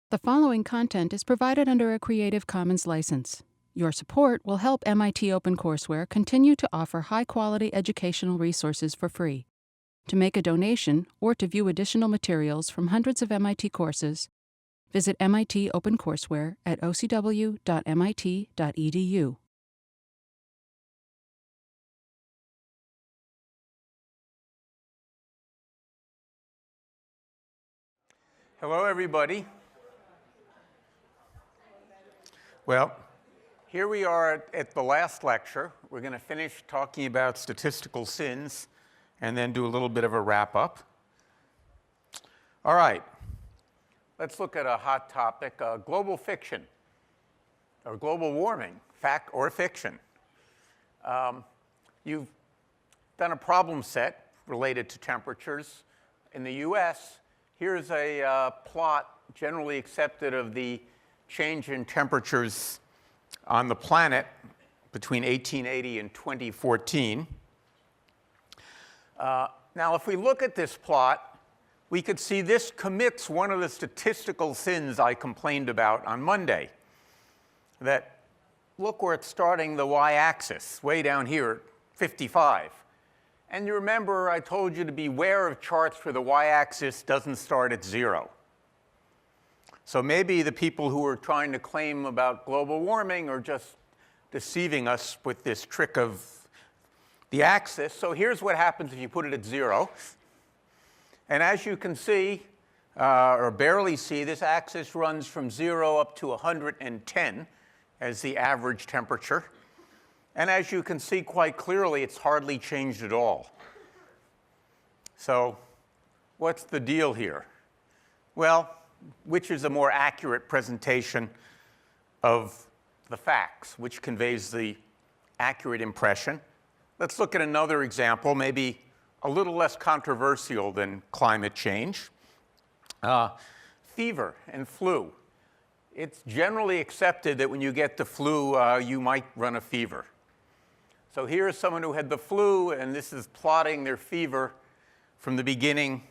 The following content is provided under a Creative Commons license. Your support will help MIT OpenCourseware continue to offer high-quality educational resources for free. To make a donation or to view additional materials from hundreds of MIT courses, visit MIT OpenCourseware at ocw.mit.edu. Hello, everybody. Well, here we are at the last lecture. We're going to finish talking about statistical sins and then do a little bit of a wrap-up. All right. Let's look at a hot topic, global fiction, or global warming, fact or fiction. You've done a problem set related to temperatures. In the US, here's a plot generally accepted of the change in temperatures on the planet between 1880 and 2014. Now, if we look at this plot, we could see this commits one of the statistical sins I complained about on Monday. That look where it's starting the y-axis, way down here at 55. And you remember I told you to beware of charts where the y-axis doesn't start at 0. So maybe the people who are trying to claim about global warming are just deceiving us with this trick of the axis. So here's what happens if you put it at 0. And as you can see, or barely see, this axis runs from 0 up to 110 as the average temperature. And as you can see quite clearly, it's hardly changed at all. So what's the deal here? Well, which is a more accurate presentation of the facts, which conveys the accurate impression? Let's look at another example, maybe a little less controversial than climate change. Fever and flu. It's generally accepted that when you get the flu, you might run a fever. So here's someone who had the flu, and this is plotting their fever from the beginning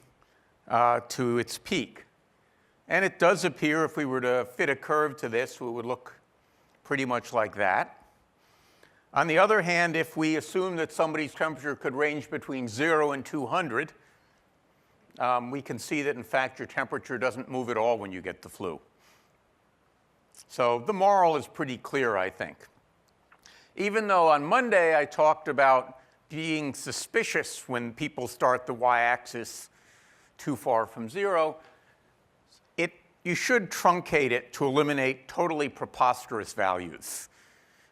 to its peak. And it does appear, if we were to fit a curve to this, it would look pretty much like that. On the other hand, if we assume that somebody's temperature could range between 0 and 200, we can see that, in fact, your temperature doesn't move at all when you get the flu. So the moral is pretty clear, I think. Even though on Monday I talked about being suspicious when people start the y-axis too far from 0, you should truncate it to eliminate totally preposterous values,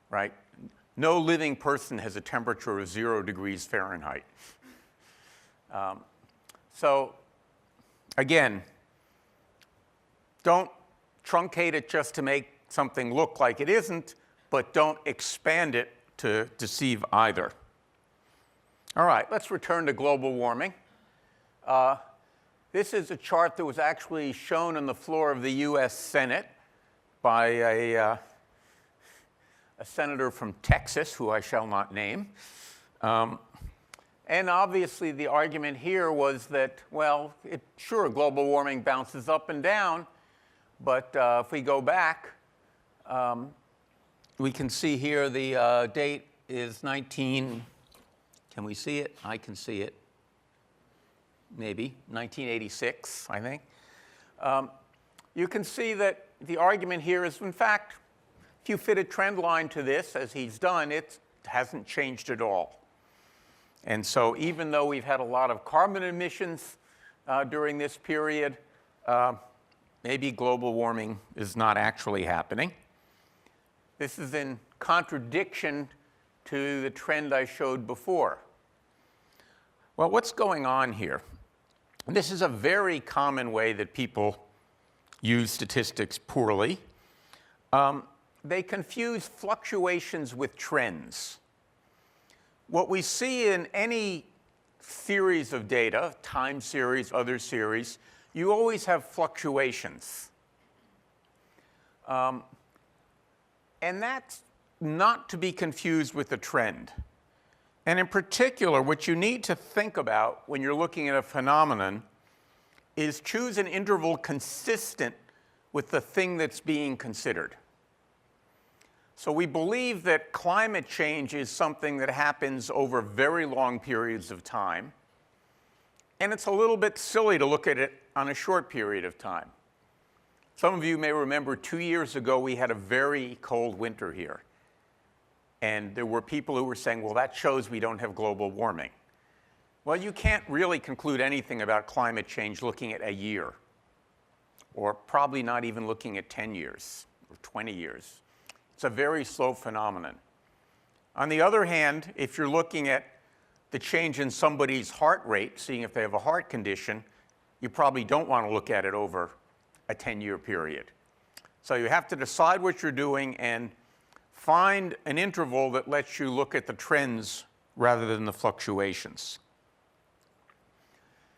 right? No living person has a temperature of 0 degrees Fahrenheit. So again, don't truncate it just to make something look like it isn't, but don't expand it to deceive either. All right, let's return to global warming. This is a chart that was actually shown on the floor of the US Senate by a senator from Texas, who I shall not name. And obviously, the argument here was that, well, sure, global warming bounces up and down, but if we go back, we can see here the date is can we see it? I can see it. Maybe 1986, I think. You can see that the argument here is, in fact, if you fit a trend line to this, as he's done, it hasn't changed at all. And so even though we've had a lot of carbon emissions during this period, maybe global warming is not actually happening. This is in contradiction to the trend I showed before. Well, what's going on here? This is a very common way that people use statistics poorly. They confuse fluctuations with trends. What we see in any series of data, time series, other series, you always have fluctuations. And that's not to be confused with a trend. And in particular, what you need to think about when you're looking at a phenomenon is choose an interval consistent with the thing that's being considered. So we believe that climate change is something that happens over very long periods of time, and it's a little bit silly to look at it on a short period of time. Some of you may remember 2 years ago we had a very cold winter here, and there were people who were saying, well, that shows we don't have global warming. Well, you can't really conclude anything about climate change looking at a year, or probably not even looking at 10 years or 20 years. It's a very slow phenomenon. On the other hand, if you're looking at the change in somebody's heart rate, seeing if they have a heart condition, you probably don't want to look at it over a 10-year period. So you have to decide what you're doing and find an interval that lets you look at the trends rather than the fluctuations.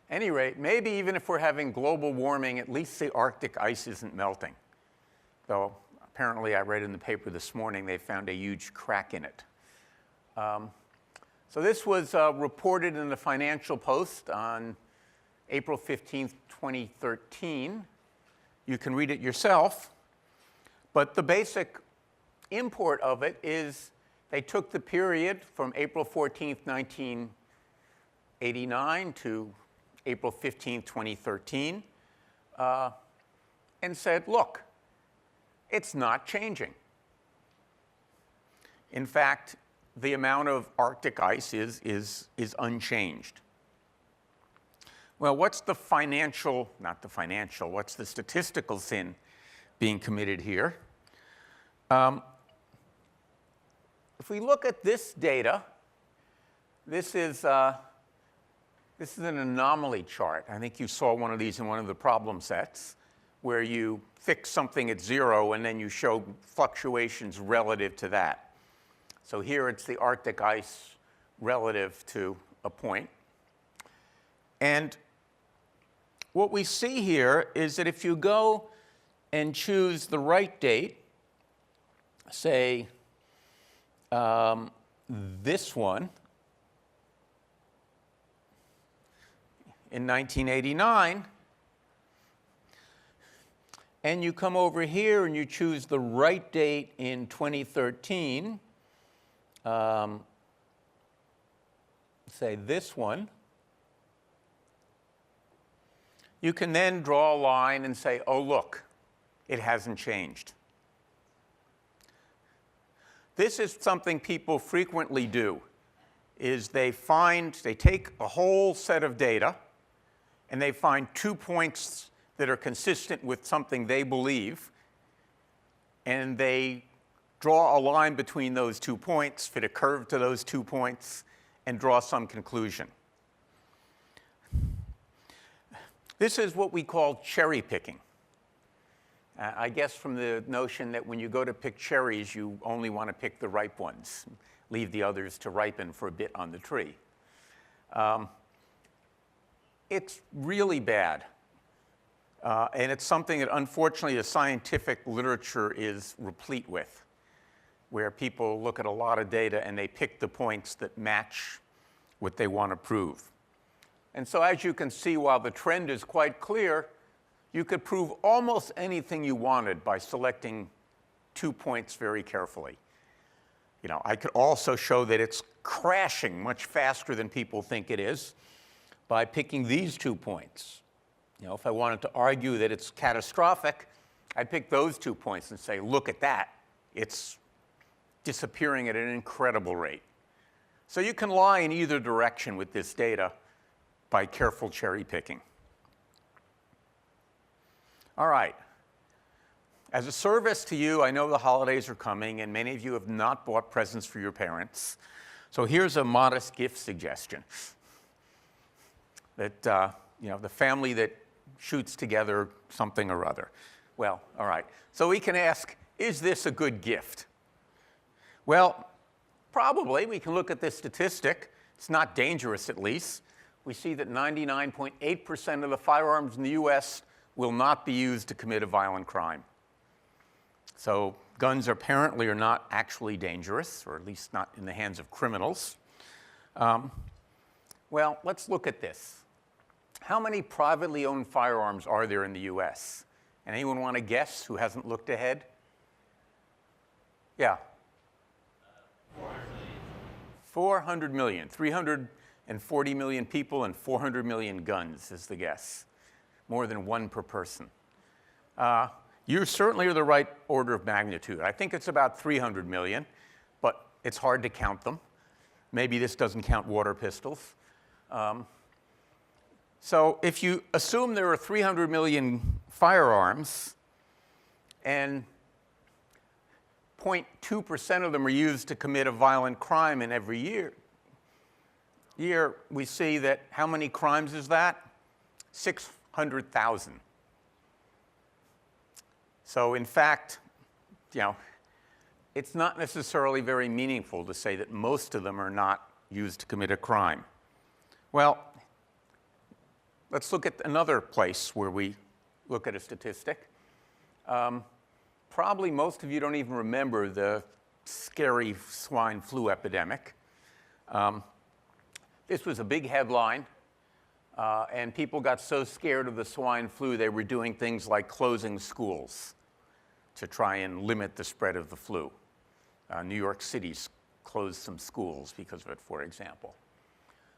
At any rate, maybe even if we're having global warming, at least the Arctic ice isn't melting. Though apparently I read in the paper this morning they found a huge crack in it. So this was reported in the Financial Post on April 15th, 2013. You can read it yourself. But the basic import of it is they took the period from April 14th, 1989 to April 15th, 2013, and said, look, it's not changing. In fact, the amount of Arctic ice is unchanged. Well, what's the what's the statistical sin being committed here? If we look at this data, this is an anomaly chart. I think you saw one of these in one of the problem sets, where you fix something at 0 and then you show fluctuations relative to that. So here it's the Arctic ice relative to a point. And what we see here is that if you go and choose the right date, say this one, in 1989, and you come over here and you choose the right date in 2013, say this one, you can then draw a line and say, oh, look, it hasn't changed. This is something people frequently do, is they take a whole set of data and they find 2 points that are consistent with something they believe, and they draw a line between those 2 points, fit a curve to those 2 points, and draw some conclusion. This is what we call cherry picking. I guess from the notion that when you go to pick cherries, you only want to pick the ripe ones, leave the others to ripen for a bit on the tree. It's really bad. And it's something that, unfortunately, the scientific literature is replete with, where people look at a lot of data and they pick the points that match what they want to prove. And so as you can see, while the trend is quite clear, you could prove almost anything you wanted by selecting 2 points very carefully. You know, I could also show that it's crashing much faster than people think it is by picking these 2 points. You know, if I wanted to argue that it's catastrophic, I'd pick those 2 points and say, look at that. It's disappearing at an incredible rate. So you can lie in either direction with this data by careful cherry picking. All right. As a service to you, I know the holidays are coming, and many of you have not bought presents for your parents. So here's a modest gift suggestion. That, you know, the family that shoots together something or other. Well, all right. So we can ask, is this a good gift? Well, probably. We can look at this statistic. It's not dangerous, at least. We see that 99.8% of the firearms in the US will not be used to commit a violent crime. So guns apparently are not actually dangerous, or at least not in the hands of criminals. Well, let's look at this. How many privately owned firearms are there in the US? And anyone want to guess who hasn't looked ahead? Yeah. 400 million. 340 million people and 400 million guns is the guess. More than one per person. You certainly are the right order of magnitude. I think it's about 300 million, but it's hard to count them. Maybe this doesn't count water pistols. So if you assume there are 300 million firearms and 0.2% of them are used to commit a violent crime in every year, we see that how many crimes is that? 600,000. So in fact, it's not necessarily very meaningful to say that most of them are not used to commit a crime. Well, let's look at another place where we look at a statistic. Probably most of you don't even remember the scary swine flu epidemic. This was a big headline, and people got so scared of the swine flu they were doing things like closing schools to try and limit the spread of the flu. New York City's closed some schools because of it, for example.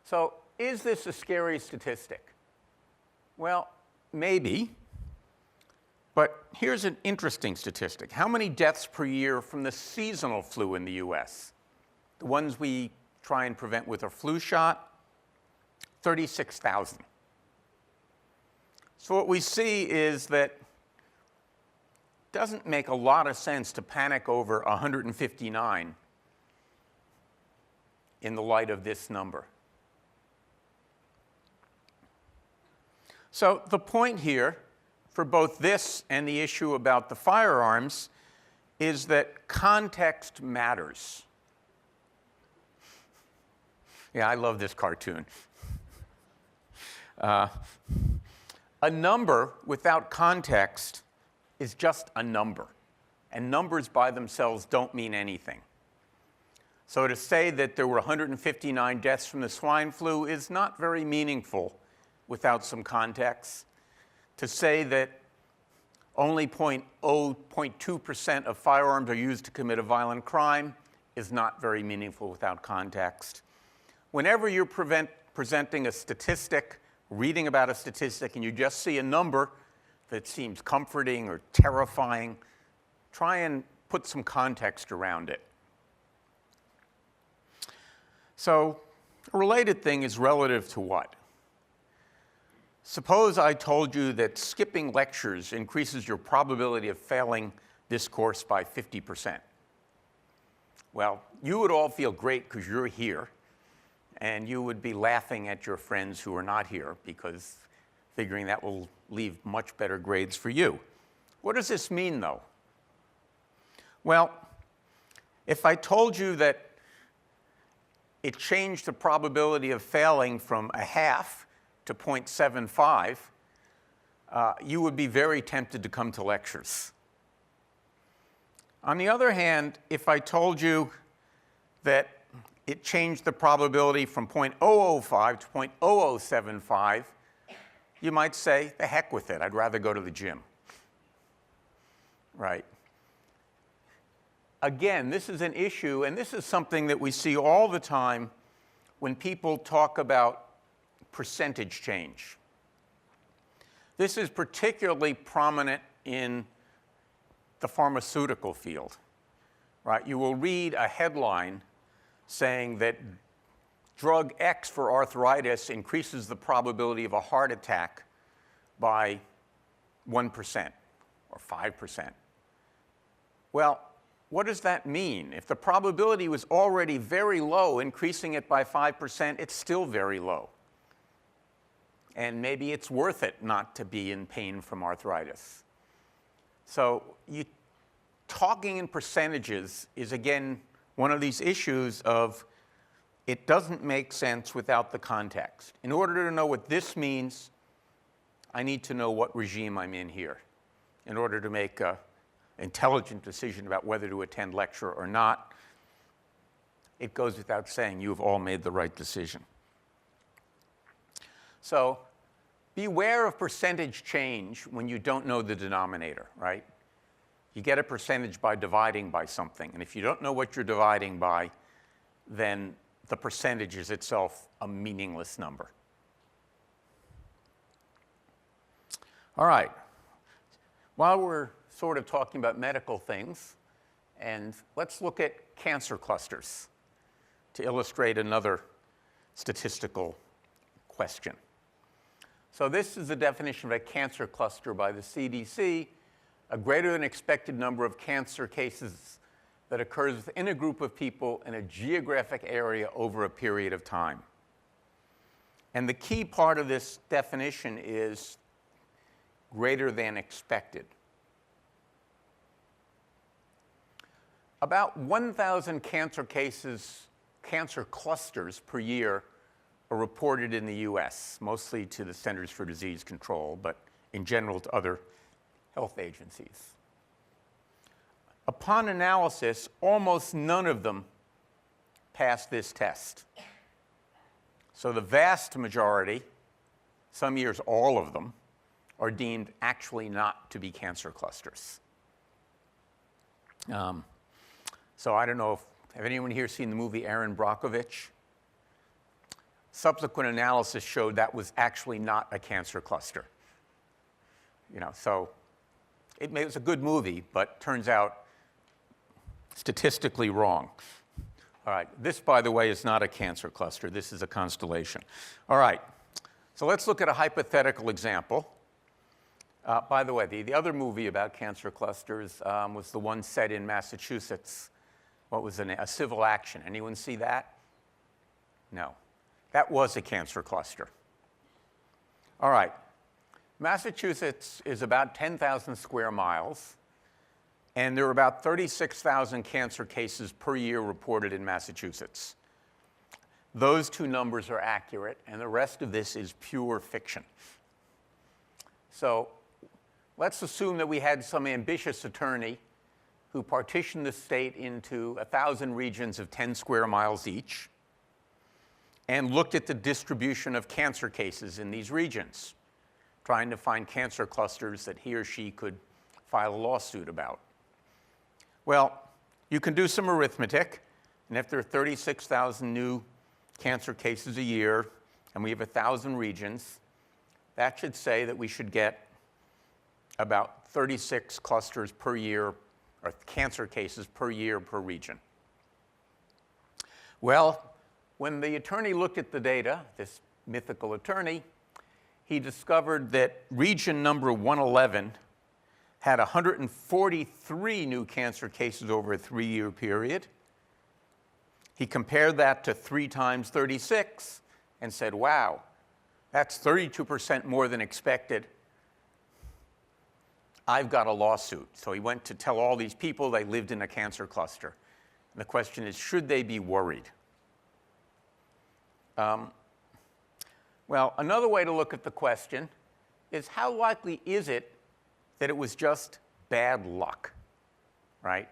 So is this a scary statistic? Well, maybe. But here's an interesting statistic. How many deaths per year from the seasonal flu in the US? The ones we try and prevent with a flu shot? 36,000. So what we see is that it doesn't make a lot of sense to panic over 159 in the light of this number. So the point here for both this and the issue about the firearms is that context matters. Yeah, I love this cartoon. A number without context is just a number, and numbers by themselves don't mean anything. So to say that there were 159 deaths from the swine flu is not very meaningful without some context. To say that only 0.2% of firearms are used to commit a violent crime is not very meaningful without context. Whenever you're presenting a statistic, reading about a statistic, and you just see a number that seems comforting or terrifying, try and put some context around it. So a related thing is relative to what? Suppose I told you that skipping lectures increases your probability of failing this course by 50%. Well, you would all feel great because you're here, and you would be laughing at your friends who are not here because figuring that will leave much better grades for you. What does this mean, though? Well, if I told you that it changed the probability of failing from a half to 0.75, you would be very tempted to come to lectures. On the other hand, if I told you that it changed the probability from 0.005 to 0.0075, you might say, the heck with it, I'd rather go to the gym. Right? Again, this is an issue, and this is something that we see all the time when people talk about percentage change. This is particularly prominent in the pharmaceutical field, right? You will read a headline saying that drug X for arthritis increases the probability of a heart attack by 1% or 5%. Well, what does that mean? If the probability was already very low, increasing it by 5%, it's still very low. And maybe it's worth it not to be in pain from arthritis. So talking in percentages is, again, one of these issues of it doesn't make sense without the context. In order to know what this means, I need to know what regime I'm in here in order to make an intelligent decision about whether to attend lecture or not. It goes without saying you've all made the right decision. So beware of percentage change when you don't know the denominator, right? You get a percentage by dividing by something. And if you don't know what you're dividing by, then the percentage is itself a meaningless number. All right. While we're sort of talking about medical things, and let's look at cancer clusters to illustrate another statistical question. So this is the definition of a cancer cluster by the CDC, a greater than expected number of cancer cases that occurs within a group of people in a geographic area over a period of time. And the key part of this definition is greater than expected. About 1,000 cancer cases, cancer clusters per year are reported in the US, mostly to the Centers for Disease Control, but in general to other health agencies. Upon analysis, almost none of them pass this test. So the vast majority, some years all of them, are deemed actually not to be cancer clusters. So I don't know if, have anyone here seen the movie Aaron Brockovich? Subsequent analysis showed that was actually not a cancer cluster. So it was a good movie, but turns out statistically wrong. All right, this, by the way, is not a cancer cluster. This is a constellation. All right, so let's look at a hypothetical example. By the way, the other movie about cancer clusters was the one set in Massachusetts. What was the name? A Civil Action. Anyone see that? No. That was a cancer cluster. All right. Massachusetts is about 10,000 square miles, and there are about 36,000 cancer cases per year reported in Massachusetts. Those two numbers are accurate, and the rest of this is pure fiction. So let's assume that we had some ambitious attorney who partitioned the state into 1,000 regions of 10 square miles each and looked at the distribution of cancer cases in these regions, trying to find cancer clusters that he or she could file a lawsuit about. Well, you can do some arithmetic, and if there are 36,000 new cancer cases a year, and we have 1,000 regions, that should say that we should get about 36 clusters per year, or cancer cases per year per region. Well, when the attorney looked at the data, this mythical attorney, he discovered that region number 111 had 143 new cancer cases over a 3-year period. He compared that to 3 times 36 and said, wow, that's 32% more than expected. I've got a lawsuit. So he went to tell all these people they lived in a cancer cluster. And the question is, should they be worried? Well, another way to look at the question is, how likely is it that it was just bad luck, right?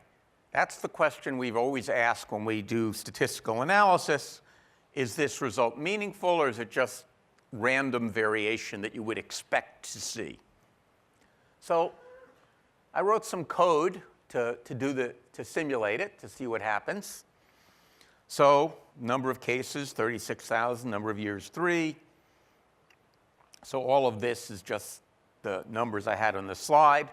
That's the question we've always asked when we do statistical analysis. Is this result meaningful, or is it just random variation that you would expect to see? So I wrote some code to simulate it, to see what happens. So number of cases, 36,000, number of years, 3. So all of this is just the numbers I had on the slide.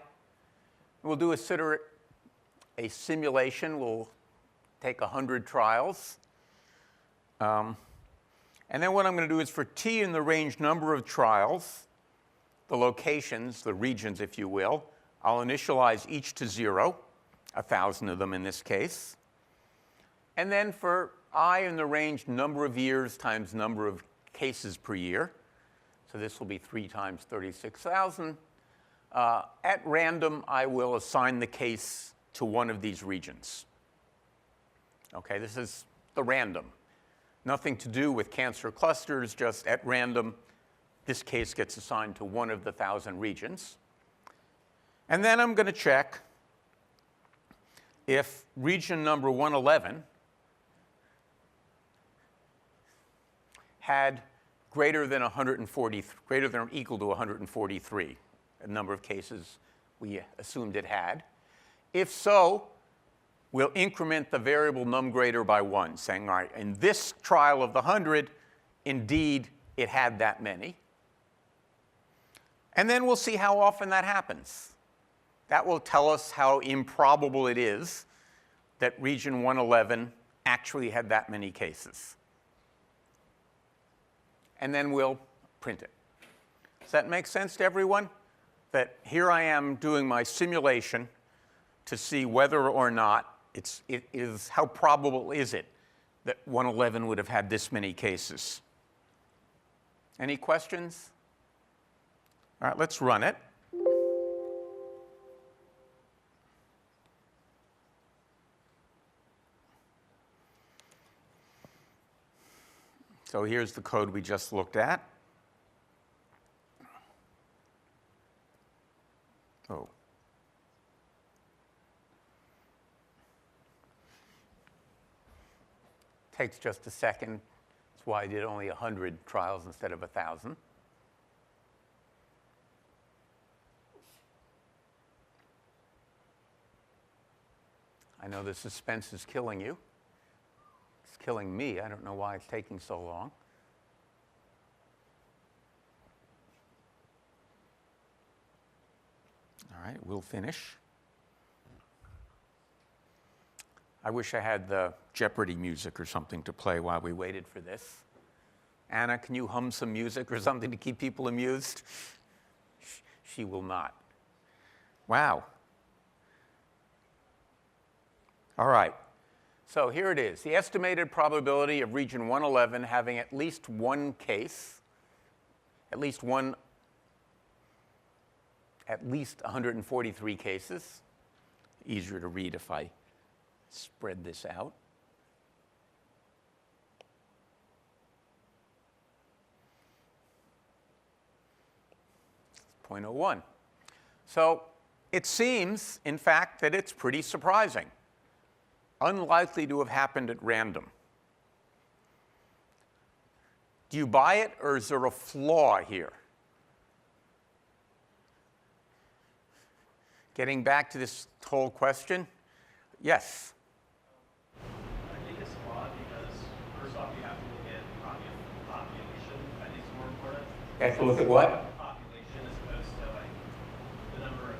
We'll do a simulation. We'll take 100 trials. And then what I'm going to do is, for t in the range number of trials, the locations, the regions, if you will, I'll initialize each to 0, 1,000 of them in this case. And then for I in the range number of years times number of cases per year, so this will be 3 times 36,000. At random, I will assign the case to one of these regions. Okay, this is the random. Nothing to do with cancer clusters, just at random, this case gets assigned to one of the 1,000 regions. And then I'm going to check if region number 111 had greater than 140, greater than or equal to 143, a number of cases we assumed it had. If so, we'll increment the variable numGrader by 1, saying, all right, in this trial of the 100, indeed, it had that many. And then we'll see how often that happens. That will tell us how improbable it is that region 111 actually had that many cases. And then we'll print it. Does that make sense to everyone? That here I am doing my simulation to see whether or not it is, how probable is it that 111 would have had this many cases? Any questions? All right, let's run it. So here's the code we just looked at. Oh. Takes just a second. That's why I did only 100 trials instead of 1,000. I know the suspense is killing you. It's killing me. I don't know why it's taking so long. All right, we'll finish. I wish I had the Jeopardy music or something to play while we waited for this. Anna, can you hum some music or something to keep people amused? She will not. Wow. All right. So here it is. The estimated probability of region 111 having at least one case, at least 143 cases. Easier to read if I spread this out. It's 0.01. So it seems, in fact, that it's pretty surprising. Unlikely to have happened at random. Do you buy it, or is there a flaw here? Getting back to this whole question, yes? I think it's flawed because, first off, you have to look at population. I think it's more important. You have to look at what? Population as opposed to like the number of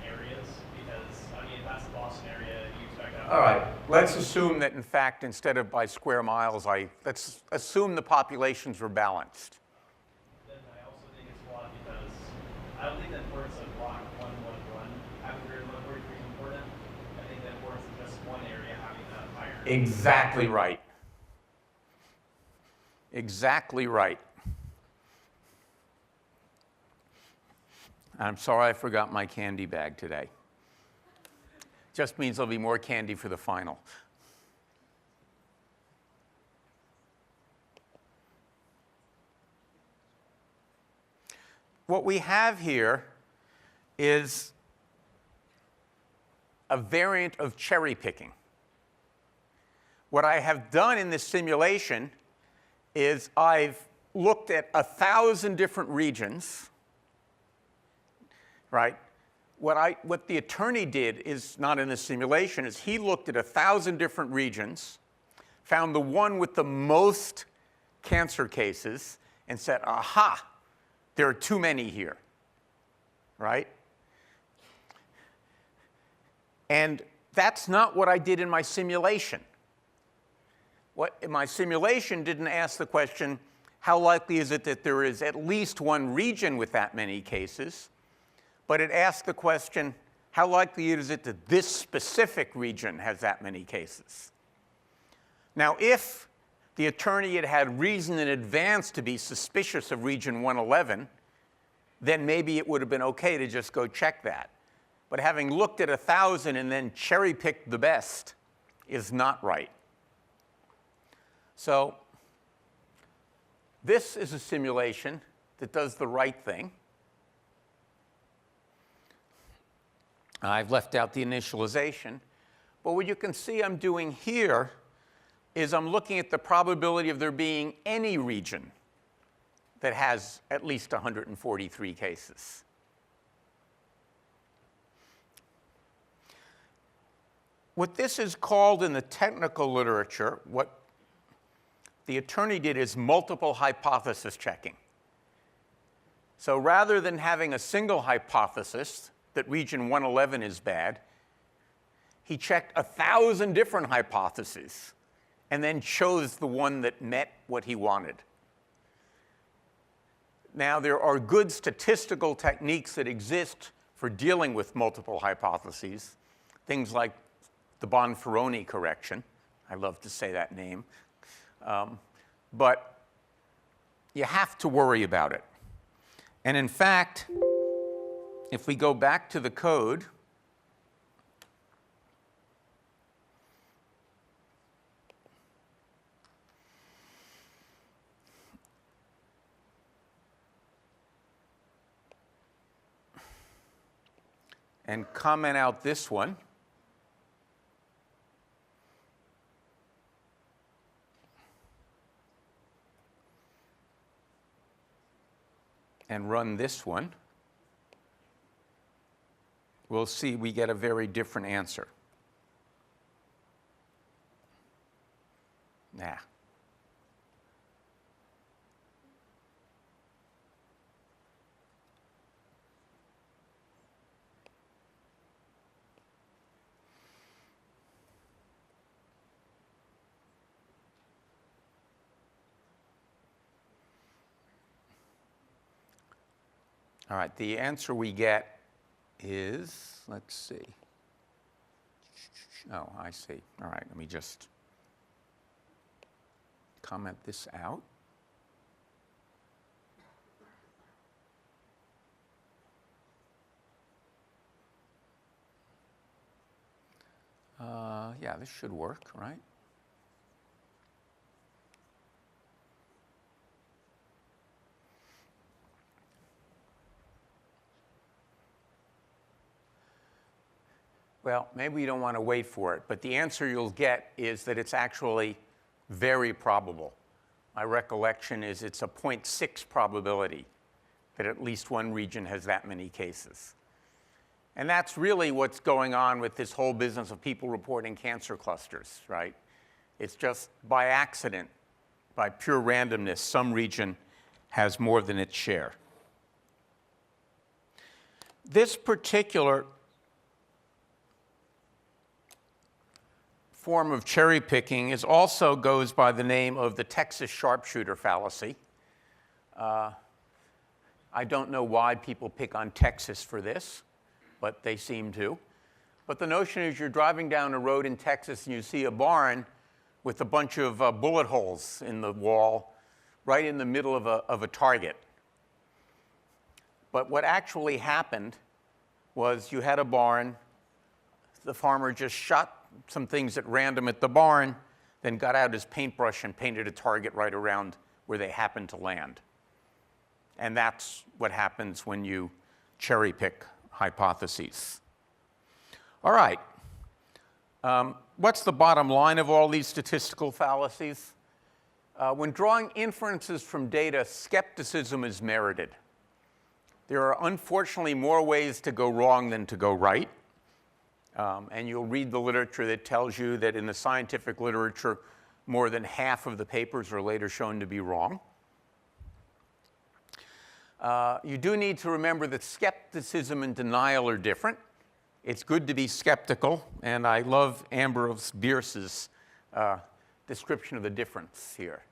areas, because I mean, if that's the Boston area, you expect that. All right. Let's assume that, in fact, instead of by square miles, let's assume the populations were balanced. Then I also think it's flawed because I don't think the importance of block 111 having greater than 143 is important. I think the importance of just one area having that higher. Exactly right. Exactly right. I'm sorry I forgot my candy bag today. Just means there'll be more candy for the final. What we have here is a variant of cherry picking. What I have done in this simulation is I've looked at 1,000 different regions, right? What the attorney did is not in the simulation, is he looked at 1,000 different regions, found the one with the most cancer cases, and said, aha, there are too many here, right? And that's not what I did in my simulation. My simulation didn't ask the question, how likely is it that there is at least one region with that many cases? But it asked the question, how likely is it that this specific region has that many cases? Now, if the attorney had had reason in advance to be suspicious of region 111, then maybe it would have been okay to just go check that. But having looked at 1,000 and then cherry-picked the best is not right. So this is a simulation that does the right thing. I've left out the initialization. But what you can see I'm doing here is I'm looking at the probability of there being any region that has at least 143 cases. What this is called in the technical literature, what the attorney did is multiple hypothesis checking. So rather than having a single hypothesis that region 111 is bad, he checked 1,000 different hypotheses and then chose the one that met what he wanted. Now, there are good statistical techniques that exist for dealing with multiple hypotheses, things like the Bonferroni correction. I love to say that name. But you have to worry about it. And in fact, if we go back to the code, and comment out this one, and run this one, we'll see we get a very different answer. Nah. All right, the answer we get is, let's see. Oh, I see. All right, let me just comment this out. Yeah, this should work, right? Well, maybe you don't want to wait for it, but the answer you'll get is that it's actually very probable. My recollection is it's a 0.6 probability that at least one region has that many cases. And that's really what's going on with this whole business of people reporting cancer clusters, right? It's just by accident, by pure randomness, some region has more than its share. This particular form of cherry picking also goes by the name of the Texas Sharpshooter fallacy. I don't know why people pick on Texas for this, but they seem to. But the notion is you're driving down a road in Texas and you see a barn with a bunch of bullet holes in the wall right in the middle of a target. But what actually happened was you had a barn, the farmer just shot some things at random at the barn, then got out his paintbrush and painted a target right around where they happened to land. And that's what happens when you cherry pick hypotheses. All right. What's the bottom line of all these statistical fallacies? When drawing inferences from data, skepticism is merited. There are unfortunately more ways to go wrong than to go right. And you'll read the literature that tells you that in the scientific literature, more than half of the papers are later shown to be wrong. You do need to remember that skepticism and denial are different. It's good to be skeptical, and I love Ambrose Bierce's description of the difference here.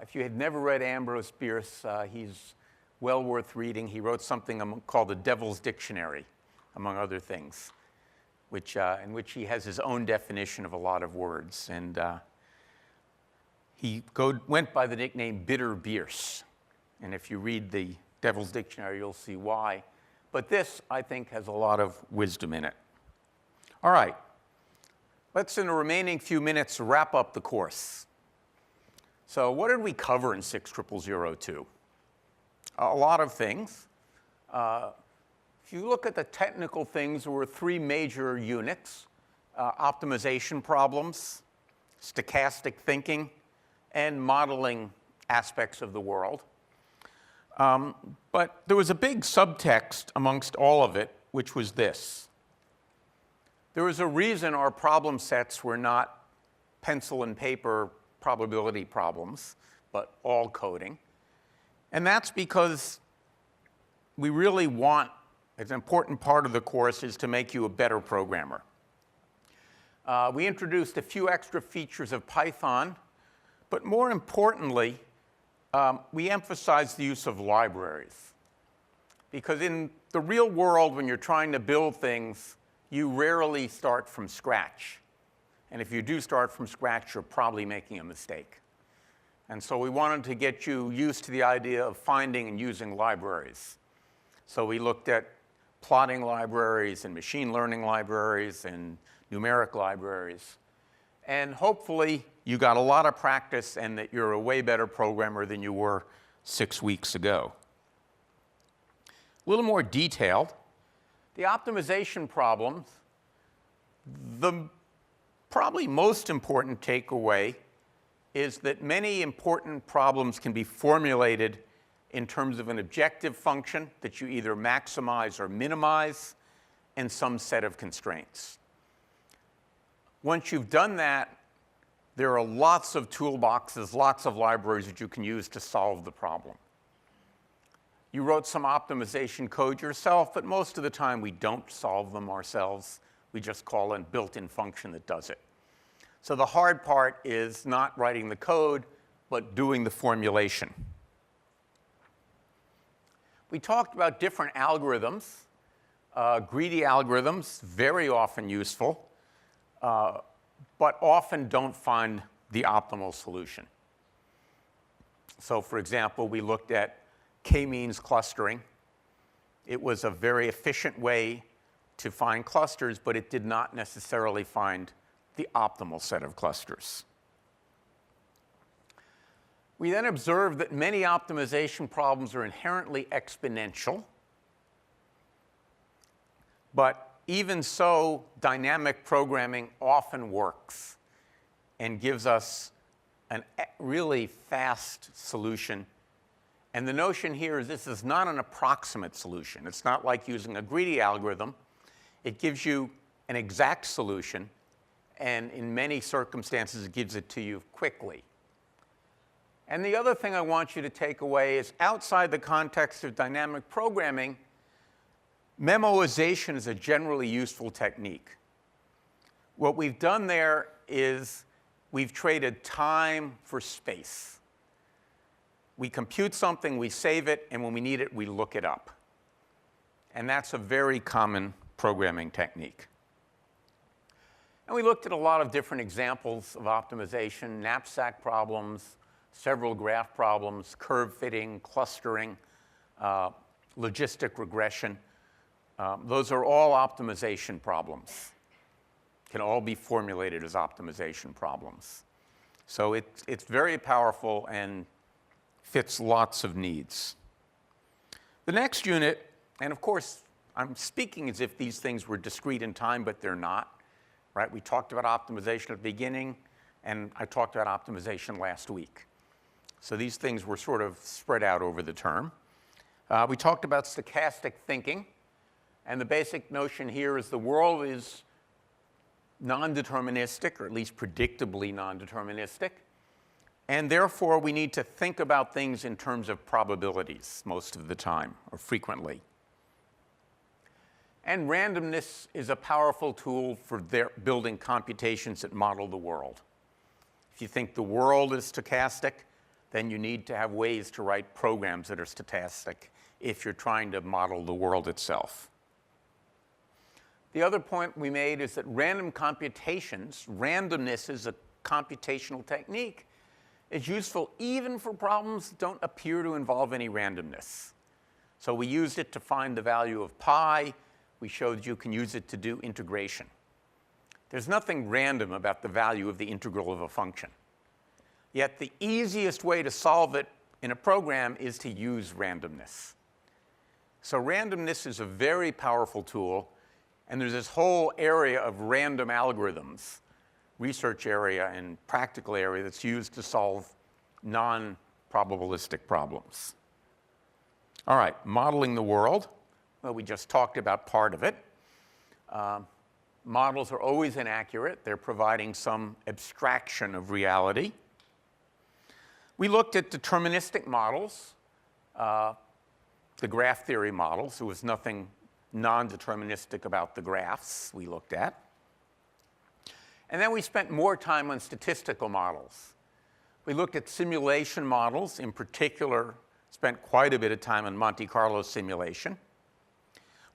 If you had never read Ambrose Bierce, he's well worth reading. He wrote something called the Devil's Dictionary, among other things, in which he has his own definition of a lot of words. And he went by the nickname Bitter Bierce. And if you read the Devil's Dictionary, you'll see why. But this, I think, has a lot of wisdom in it. All right. Let's, in the remaining few minutes, wrap up the course. So what did we cover in 60002? A lot of things. If you look at the technical things, there were three major units: optimization problems, stochastic thinking, and modeling aspects of the world. But there was a big subtext amongst all of it, which was this. There was a reason our problem sets were not pencil and paper probability problems, but all coding. And that's because we really want, an important part of the course is to make you a better programmer. We introduced a few extra features of Python, but more importantly, we emphasized the use of libraries. Because in the real world, when you're trying to build things, you rarely start from scratch. And if you do start from scratch, you're probably making a mistake. And so we wanted to get you used to the idea of finding and using libraries. So we looked at plotting libraries and machine learning libraries and numeric libraries. And hopefully, you got a lot of practice and that you're a way better programmer than you were 6 weeks ago. A little more detailed, the optimization problems, the probably most important takeaway is that many important problems can be formulated in terms of an objective function that you either maximize or minimize and some set of constraints. Once you've done that, there are lots of toolboxes, lots of libraries that you can use to solve the problem. You wrote some optimization code yourself, but most of the time we don't solve them ourselves. We just call a built-in function that does it. So the hard part is not writing the code, but doing the formulation. We talked about different algorithms. Greedy algorithms, very often useful, but often don't find the optimal solution. So for example, we looked at k-means clustering. It was a very efficient way to find clusters, but it did not necessarily find the optimal set of clusters. We then observed that many optimization problems are inherently exponential. But even so, dynamic programming often works and gives us a really fast solution. And the notion here is this is not an approximate solution. It's not like using a greedy algorithm. It gives you an exact solution, and in many circumstances, it gives it to you quickly. And the other thing I want you to take away is outside the context of dynamic programming, memoization is a generally useful technique. What we've done there is we've traded time for space. We compute something, we save it, and when we need it, we look it up. And that's a very common programming technique. And we looked at a lot of different examples of optimization, knapsack problems, several graph problems, curve fitting, clustering, logistic regression. Those are all optimization problems. Can all be formulated as optimization problems. So it's very powerful and fits lots of needs. The next unit, and of course, I'm speaking as if these things were discrete in time, but they're not. Right? We talked about optimization at the beginning, and I talked about optimization last week. So these things were sort of spread out over the term. We talked about stochastic thinking. And the basic notion here is the world is non-deterministic, or at least predictably non-deterministic. And therefore, we need to think about things in terms of probabilities most of the time, or frequently. And randomness is a powerful tool for building computations that model the world. If you think the world is stochastic, then you need to have ways to write programs that are stochastic if you're trying to model the world itself. The other point we made is that random computations, randomness is a computational technique, is useful even for problems that don't appear to involve any randomness. So we used it to find the value of pi. We showed you can use it to do integration. There's nothing random about the value of the integral of a function. Yet the easiest way to solve it in a program is to use randomness. So randomness is a very powerful tool. And there's this whole area of random algorithms, research area and practical area that's used to solve non-probabilistic problems. All right, modeling the world. Well, we just talked about part of it. Models are always inaccurate. They're providing some abstraction of reality. We looked at deterministic models, the graph theory models. There was nothing non-deterministic about the graphs we looked at. And then we spent more time on statistical models. We looked at simulation models, in particular, spent quite a bit of time on Monte Carlo simulation.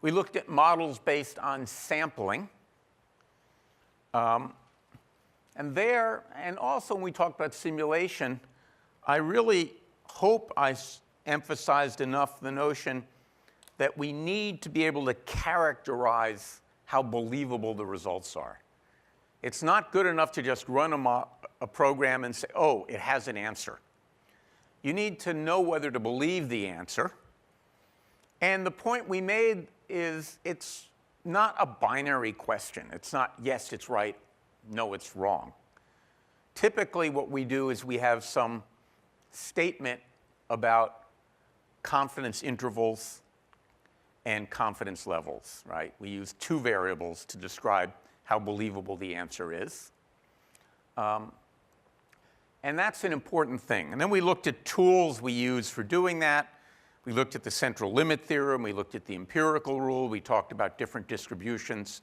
We looked at models based on sampling. And also when we talked about simulation, I really hope I emphasized enough the notion that we need to be able to characterize how believable the results are. It's not good enough to just run a program and say, oh, it has an answer. You need to know whether to believe the answer. And the point we made is it's not a binary question. It's not, yes, it's right, no, it's wrong. Typically, what we do is we have some statement about confidence intervals and confidence levels, right? We use two variables to describe how believable the answer is. And that's an important thing. And then we looked at tools we use for doing that. We looked at the central limit theorem. We looked at the empirical rule. We talked about different distributions.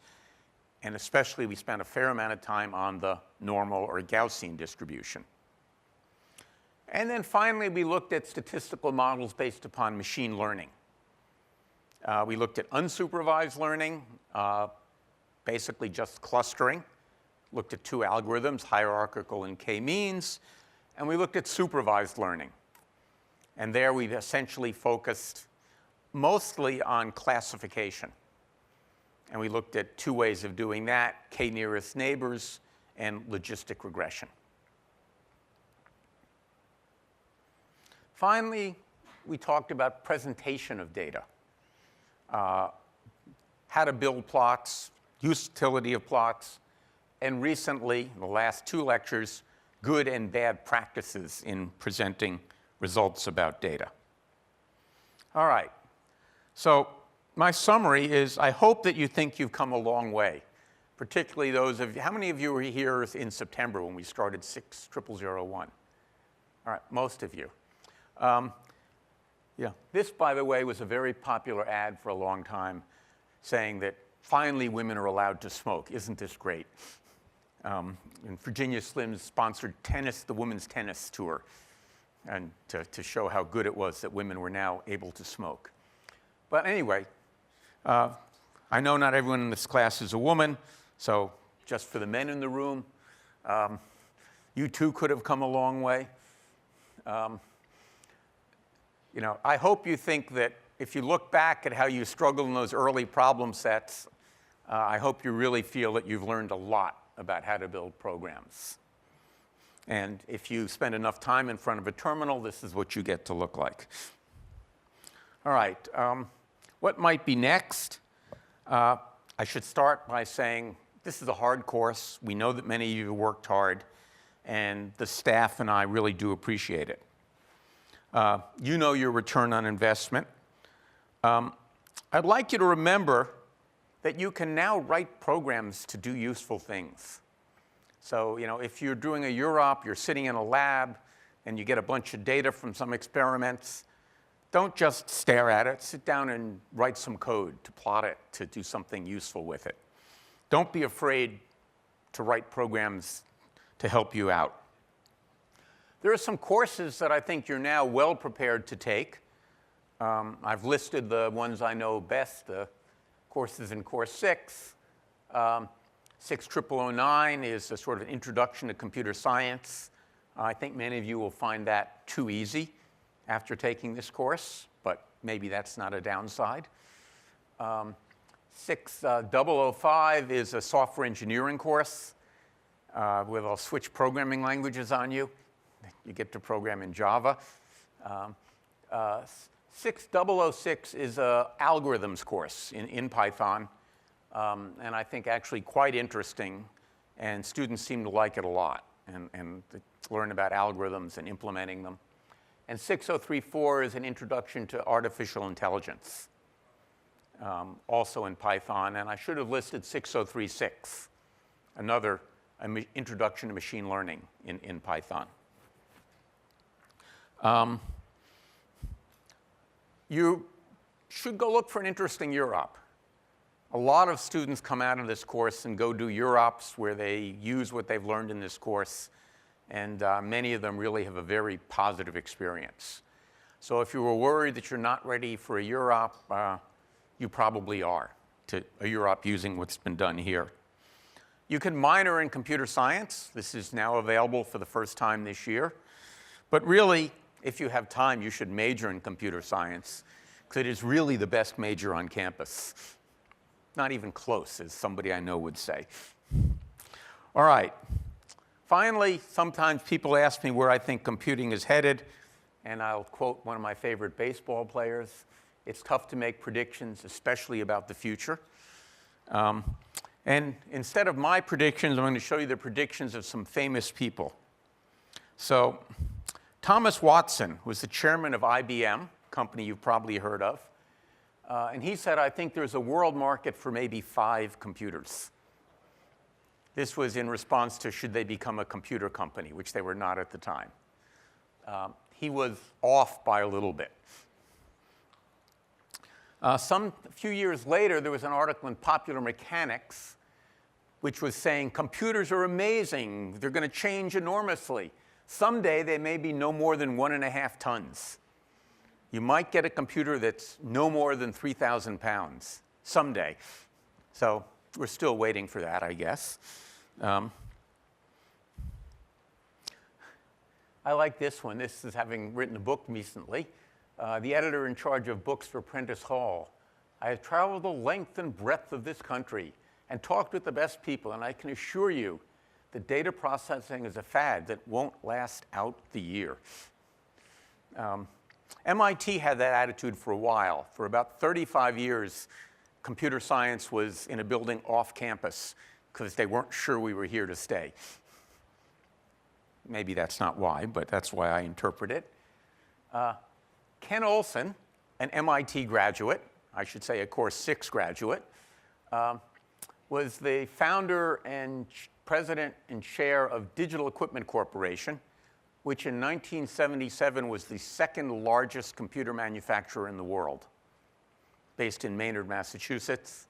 And especially, we spent a fair amount of time on the normal or Gaussian distribution. And then finally, we looked at statistical models based upon machine learning. We looked at unsupervised learning, basically just clustering. Looked at two algorithms, hierarchical and k-means. And we looked at supervised learning. And there we've essentially focused mostly on classification. And we looked at two ways of doing that, k-nearest neighbors and logistic regression. Finally, we talked about presentation of data, how to build plots, utility of plots, and recently, in the last two lectures, good and bad practices in presenting results about data. All right. So my summary is I hope that you think you've come a long way, particularly those of you. How many of you were here in September when we started 60001? All right, most of you. Yeah. This, by the way, was a very popular ad for a long time saying that finally women are allowed to smoke. Isn't this great? And Virginia Slims sponsored the women's tennis tour, and to show how good it was that women were now able to smoke. But anyway, I know not everyone in this class is a woman, so just for the men in the room, you too could have come a long way. You know, I hope you think that if you look back at how you struggled in those early problem sets, I hope you really feel that you've learned a lot about how to build programs. And if you spend enough time in front of a terminal, this is what you get to look like. All right, what might be next? I should start by saying this is a hard course. We know that many of you worked hard, and the staff and I really do appreciate it. You know your return on investment. I'd like you to remember that you can now write programs to do useful things. So, you know, if you're doing a UROP, you're sitting in a lab, and you get a bunch of data from some experiments, don't just stare at it. Sit down and write some code to plot it, to do something useful with it. Don't be afraid to write programs to help you out. There are some courses that I think you're now well prepared to take. I've listed the ones I know best, the courses in Course 6. 60009 is a sort of introduction to computer science. I think many of you will find that too easy after taking this course, but maybe that's not a downside. 6005 is a software engineering course where they'll switch programming languages on you. You get to program in Java. 6006 is an algorithms course in Python, and I think actually quite interesting, and students seem to like it a lot and learn about algorithms and implementing them. And 6034 is an introduction to artificial intelligence, also in Python. And I should have listed 6036, another introduction to machine learning in Python. You should go look for an interesting UROP. A lot of students come out of this course and go do UROPs where they use what they've learned in this course. And many of them really have a very positive experience. So if you were worried that you're not ready for a UROP, you probably are, to a UROP using what's been done here. You can minor in computer science. This is now available for the first time this year. But really, if you have time, you should major in computer science, because it is really the best major on campus. Not even close, as somebody I know would say. All right. Finally, sometimes people ask me where I think computing is headed, and I'll quote one of my favorite baseball players. It's tough to make predictions, especially about the future. And instead of my predictions, I'm going to show you the predictions of some famous people. So Thomas Watson was the chairman of IBM, company you've probably heard of. And he said, I think there's a world market for maybe 5 computers. This was in response to should they become a computer company, which they were not at the time. He was off by a little bit. A few years later, there was an article in Popular Mechanics which was saying computers are amazing. They're going to change enormously. Someday, they may be no more than 1.5 tons. You might get a computer that's no more than 3,000 pounds someday. So we're still waiting for that, I guess. I like this one. This is having written a book recently. The editor in charge of books for Prentice Hall. I have traveled the length and breadth of this country and talked with the best people, and I can assure you that data processing is a fad that won't last out the year. MIT had that attitude for a while. For about 35 years, computer science was in a building off campus because they weren't sure we were here to stay. Maybe that's not why, but that's why I interpret it. Ken Olsen, an MIT graduate, I should say a Course 6 graduate, was the founder and president and chair of Digital Equipment Corporation, which in 1977 was the 2nd largest computer manufacturer in the world, based in Maynard, Massachusetts.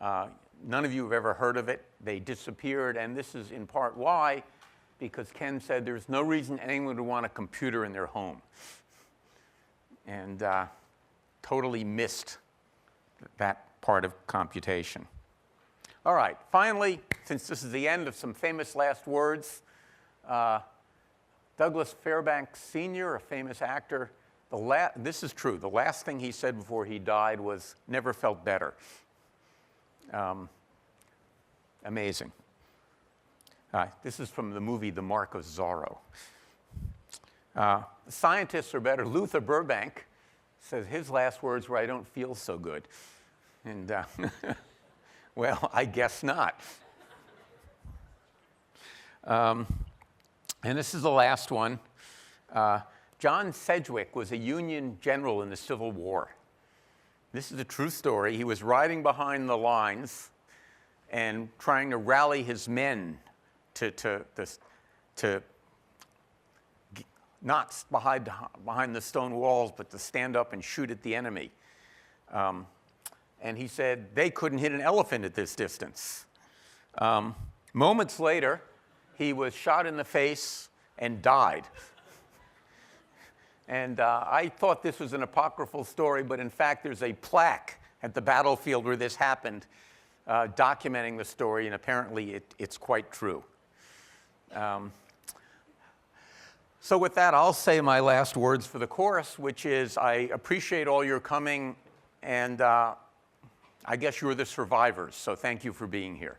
None of you have ever heard of it. They disappeared, and this is in part why, because Ken said there's no reason anyone would want a computer in their home. And totally missed that part of computation. All right, finally, since this is the end of some famous last words, Douglas Fairbanks Sr., a famous actor, this is true. The last thing he said before he died was, never felt better. Amazing. This is from the movie The Mark of Zorro. Scientists are better. Luther Burbank says his last words were, I don't feel so good. And well, I guess not. And this is the last one. John Sedgwick was a Union general in the Civil War. This is a true story. He was riding behind the lines and trying to rally his men to not behind the stone walls, but to stand up and shoot at the enemy. And he said they couldn't hit an elephant at this distance. Moments later, he was shot in the face and died. And I thought this was an apocryphal story, but in fact, there's a plaque at the battlefield where this happened, documenting the story, and apparently it's quite true. So with that, I'll say my last words for the course, which is I appreciate all your coming, and I guess you're the survivors, so thank you for being here.